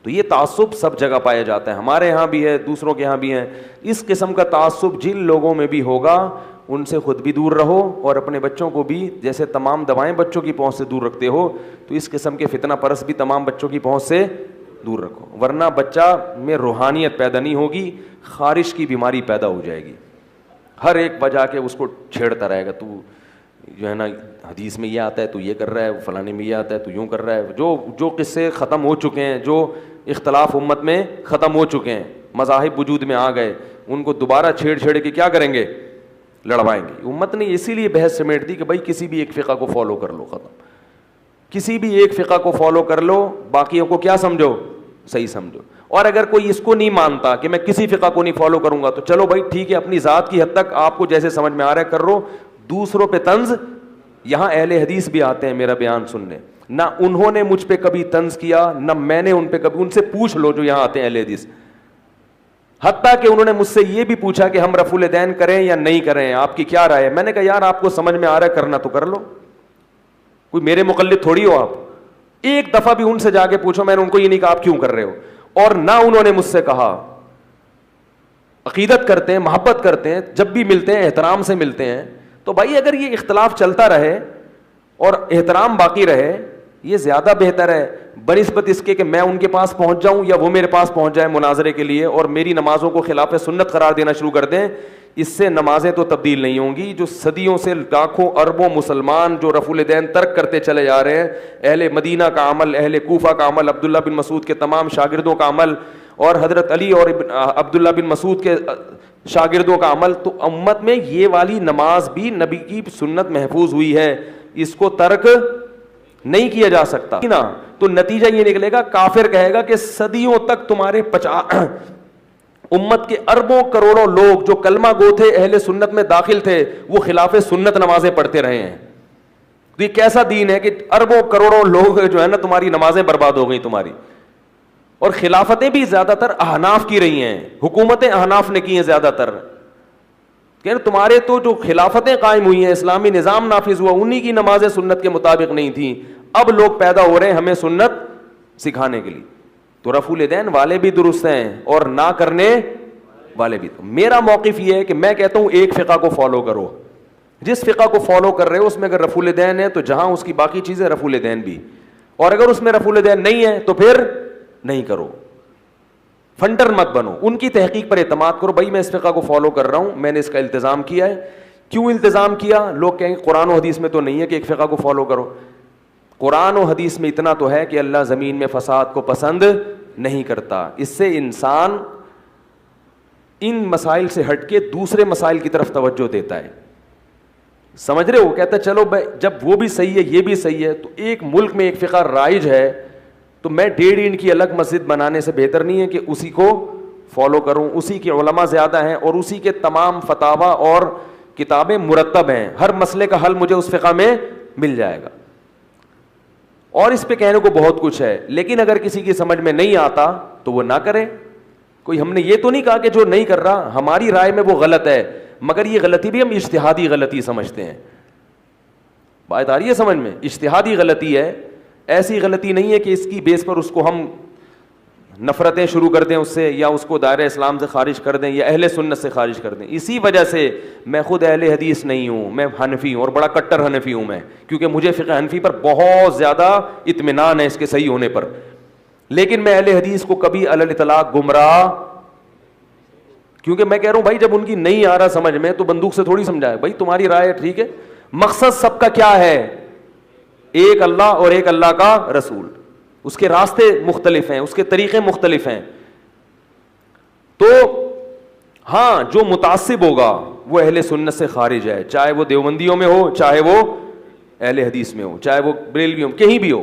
تو یہ تعصب سب جگہ پایا جاتا ہے, ہمارے ہاں بھی ہے, دوسروں کے یہاں بھی ہے. اس قسم کا تعصب جن لوگوں میں بھی ہوگا ان سے خود بھی دور رہو, اور اپنے بچوں کو بھی جیسے تمام دوائیں بچوں کی پہنچ سے دور رکھتے ہو, تو اس قسم کے فتنہ پرست بھی تمام بچوں کی پہنچ سے دور رکھو, ورنہ بچہ میں روحانیت پیدا نہیں ہوگی, خارش کی بیماری پیدا ہو جائے گی. ہر ایک بجا کے اس کو چھیڑتا رہے گا, تو جو ہے نا حدیث میں یہ آتا ہے تو یہ کر رہا ہے, فلانے میں یہ آتا ہے تو یوں کر رہا ہے. جو قصے ختم ہو چکے ہیں, جو اختلاف امت میں ختم ہو چکے ہیں, مذاہب وجود میں آ گئے, ان کو دوبارہ چھیڑ کے کیا کریں گے, لڑوائیں گے. امت نے اسی لیے بحث سمیٹ دی کہ بھائی کسی بھی ایک فقہ کو فالو کر لو, ختم. کسی بھی ایک فقہ کو فالو کر لو, باقیوں کو کیا سمجھو, صحیح سمجھو. اور اگر کوئی اس کو نہیں مانتا کہ میں کسی فقہ کو نہیں فالو کروں گا, تو چلو بھائی ٹھیک ہے, اپنی ذات کی حد تک آپ کو جیسے سمجھ میں آ رہا ہے کر رہو, دوسروں پہ طنز. یہاں اہل حدیث بھی آتے ہیں میرا بیان سننے, نہ انہوں نے مجھ پہ کبھی طنز کیا, نہ میں نے ان پہ کبھی. ان سے پوچھ لو جو یہاں آتے ہیں اہل حدیث, حتیٰ کہ انہوں نے مجھ سے یہ بھی پوچھا کہ ہم رفع الیدین کریں یا نہیں کریں, آپ کی کیا رائے ہے. میں نے کہا یار آپ کو سمجھ میں آ رہا ہے کرنا تو کر لو, کوئی میرے مقلد تھوڑی ہو آپ. ایک دفعہ بھی ان سے جا کے پوچھو, میں نے ان کو یہ نہیں کہا آپ کیوں کر رہے ہو, اور نہ انہوں نے مجھ سے کہا. عقیدت کرتے ہیں, محبت کرتے ہیں, جب بھی ملتے ہیں احترام سے ملتے ہیں. تو بھائی اگر یہ اختلاف چلتا رہے اور احترام باقی رہے, یہ زیادہ بہتر ہے بنسبت اس کے کہ میں ان کے پاس پہنچ جاؤں یا وہ میرے پاس پہنچ جائے مناظرے کے لیے اور میری نمازوں کو خلاف سنت قرار دینا شروع کر دیں. اس سے نمازیں تو تبدیل نہیں ہوں گی. جو صدیوں سے لاکھوں اربوں مسلمان جو رفع الیدین ترک کرتے چلے جا رہے ہیں, اہل مدینہ کا عمل, اہل کوفہ کا عمل, عبداللہ بن مسعود کے تمام شاگردوں کا عمل, اور حضرت علی اور عبداللہ بن مسعود کے شاگردوں کا عمل, تو امت میں یہ والی نماز بھی نبی کی سنت محفوظ ہوئی ہے, اس کو ترک نہیں کیا جا سکتا نا. تو نتیجہ یہ نکلے گا, کافر کہے گا کہ صدیوں تک تمہارے امت کے اربوں کروڑوں لوگ جو کلمہ گو تھے, اہل سنت میں داخل تھے, وہ خلاف سنت نمازیں پڑھتے رہے ہیں. تو یہ کیسا دین ہے کہ اربوں کروڑوں لوگ جو ہے نا تمہاری نمازیں برباد ہو گئی تمہاری. اور خلافتیں بھی زیادہ تر احناف کی رہی ہیں, حکومتیں احناف نے کی ہیں زیادہ تر. کہ تمہارے تو جو خلافتیں قائم ہوئی ہیں, اسلامی نظام نافذ ہوا, انہی کی نمازیں سنت کے مطابق نہیں تھیں. اب لوگ پیدا ہو رہے ہیں ہمیں سنت سکھانے کے لیے. تو رفع الیدین والے بھی درست ہیں اور نہ کرنے والے بھی. میرا موقف یہ ہے کہ میں کہتا ہوں ایک فقہ کو فالو کرو. جس فقہ کو فالو کر رہے ہو اس میں اگر رفع الیدین ہے تو جہاں اس کی باقی چیزیں رفع الیدین بھی, اور اگر اس میں رفع الیدین نہیں ہے تو پھر نہیں کرو. فنڈر مت بنو, ان کی تحقیق پر اعتماد کرو. بھائی میں اس فقہ کو فالو کر رہا ہوں, میں نے اس کا التزام کیا ہے. کیوں التزام کیا؟ لوگ کہیں گے قرآن و حدیث میں تو نہیں ہے کہ ایک فقہ کو فالو کرو. قرآن و حدیث میں اتنا تو ہے کہ اللہ زمین میں فساد کو پسند نہیں کرتا. اس سے انسان ان مسائل سے ہٹ کے دوسرے مسائل کی طرف توجہ دیتا ہے. سمجھ رہے ہو؟ کہتا ہے چلو بھائی جب وہ بھی صحیح ہے یہ بھی صحیح ہے, تو ایک ملک میں ایک فقہ رائج ہے تو میں 1.5 اینٹ کی الگ مسجد بنانے سے بہتر نہیں ہے کہ اسی کو فالو کروں. اسی کے علماء زیادہ ہیں اور اسی کے تمام فتاوا اور کتابیں مرتب ہیں, ہر مسئلے کا حل مجھے اس فقہ میں مل جائے گا. اور اس پہ کہنے کو بہت کچھ ہے, لیکن اگر کسی کی سمجھ میں نہیں آتا تو وہ نہ کرے. کوئی ہم نے یہ تو نہیں کہا کہ جو نہیں کر رہا ہماری رائے میں وہ غلط ہے, مگر یہ غلطی بھی ہم اجتہادی غلطی سمجھتے ہیں. بات آ رہی ہے سمجھ میں؟ اجتہادی غلطی ہے, ایسی غلطی نہیں ہے کہ اس کی بیس پر اس کو ہم نفرتیں شروع کر دیں اس سے, یا اس کو دائرہ اسلام سے خارج کر دیں, یا اہل سنت سے خارج کر دیں. اسی وجہ سے میں خود اہل حدیث نہیں ہوں, میں حنفی ہوں, اور بڑا کٹر حنفی ہوں میں, کیونکہ مجھے فقہ حنفی پر بہت زیادہ اطمینان ہے اس کے صحیح ہونے پر. لیکن میں اہل حدیث کو کبھی علی الاطلاق گمراہ, کیونکہ میں کہہ رہا ہوں بھائی جب ان کی نہیں آ رہا سمجھ میں تو بندوق سے تھوڑی سمجھائے. بھائی تمہاری رائے ٹھیک ہے, مقصد سب کا کیا ہے؟ ایک اللہ اور ایک اللہ کا رسول. اس کے راستے مختلف ہیں, اس کے طریقے مختلف ہیں. تو ہاں جو متعصب ہوگا وہ اہل سنت سے خارج ہے, چاہے وہ دیوبندیوں میں ہو, چاہے وہ اہل حدیث میں ہو, چاہے وہ بریلوی ہو, کہیں بھی ہو.